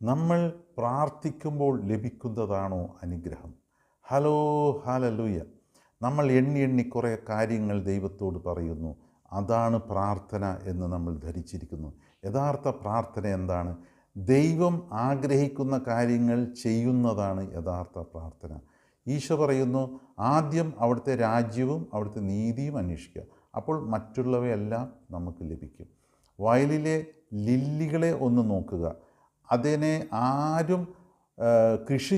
നമ്മൾ പ്രാർത്ഥിക്കുമ്പോൾ ലഭിക്കുന്നതാണോ അനുഗ്രഹം? Hello, hallelujah. നമ്മൾ എണ്ണി എണ്ണി കുറേ കാര്യങ്ങൾ ദൈവത്തോട് പറയുന്നു. അതാണ് പ്രാർത്ഥന എന്ന് നമ്മൾ ധരിച്ചിരിക്കുന്നു. യഥാർത്ഥ പ്രാർത്ഥന എന്താണ്? ദൈവം ആഗ്രഹിക്കുന്ന കാര്യങ്ങൾ ചെയ്യുന്നതാണ് യഥാർത്ഥ പ്രാർത്ഥന. ഈശോ പറയുന്നു, ആദ്യം അവിടുത്തെ രാജ്യവും അവിടുത്തെ നീതിയും അന്വേഷിക്കുക, അപ്പോൾ മറ്റുള്ളവയെല്ലാം നമുക്ക് ലഭിക്കും. വയലിലെ ലില്ലികളെ ഒന്ന് നോക്കുക. അതിനെ ആരും കൃഷി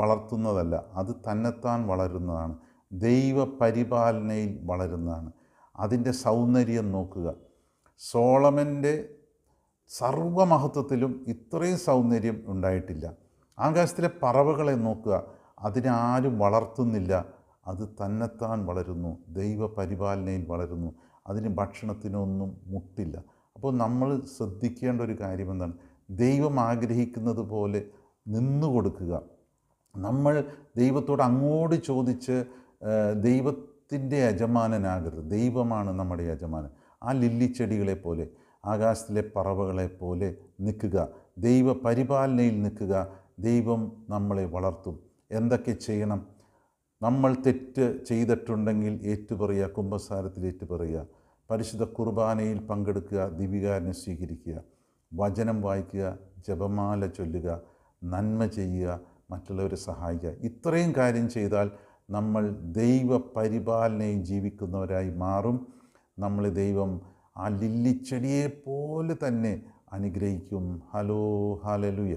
വളർത്തുന്നതല്ല, അത് തന്നെത്താൻ വളരുന്നതാണ്. ദൈവ പരിപാലനയിൽ വളരുന്നതാണ്. അതിൻ്റെ സൗന്ദര്യം നോക്കുക. സോളമൻ്റെ സർവമഹത്വത്തിലും ഇത്രയും സൗന്ദര്യം ഉണ്ടായിട്ടില്ല. ആകാശത്തിലെ പറവകളെ നോക്കുക, അതിനാരും വളർത്തുന്നില്ല, അത് തന്നെത്താൻ വളരുന്നു, ദൈവ പരിപാലനയിൽ വളരുന്നു, അതിന് ഭക്ഷണത്തിനൊന്നും മുട്ടില്ല. അപ്പോൾ നമ്മൾ ശ്രദ്ധിക്കേണ്ട ഒരു കാര്യം എന്താണ്? ദൈവം ആഗ്രഹിക്കുന്നത് പോലെ നിന്നു കൊടുക്കുക. നമ്മൾ ദൈവത്തോട് അങ്ങോട്ട് ചോദിച്ച് ദൈവത്തിൻ്റെ യജമാനനാകരുത്. ദൈവമാണ് നമ്മുടെ യജമാനൻ. ആ ലില്ലിച്ചെടികളെ പോലെ, ആകാശത്തിലെ പറവകളെ പോലെ നിൽക്കുക. ദൈവ പരിപാലനയിൽ നിൽക്കുക. ദൈവം നമ്മളെ വളർത്തും. എന്തൊക്കെ ചെയ്യണം? നമ്മൾ തെറ്റ് ചെയ്തിട്ടുണ്ടെങ്കിൽ ഏറ്റുപറയുക, കുമ്പസാരത്തിൽ ഏറ്റുപറയുക, പരിശുദ്ധ കുർബാനയിൽ പങ്കെടുക്കുക, ദിവികാരനെ സ്വീകരിക്കുക, വചനം വായിക്കുക, ജപമാല ചൊല്ലുക, നന്മ ചെയ്യുക, മറ്റുള്ളവരെ സഹായിക്കുക. ഇത്രയും കാര്യം ചെയ്താൽ നമ്മൾ ദൈവ പരിപാലനയിൽ ജീവിക്കുന്നവരായി മാറും. നമ്മളെ ദൈവം ആ ലില്ലിച്ചെടിയെപ്പോലെ തന്നെ അനുഗ്രഹിക്കും. Hello, hallelujah.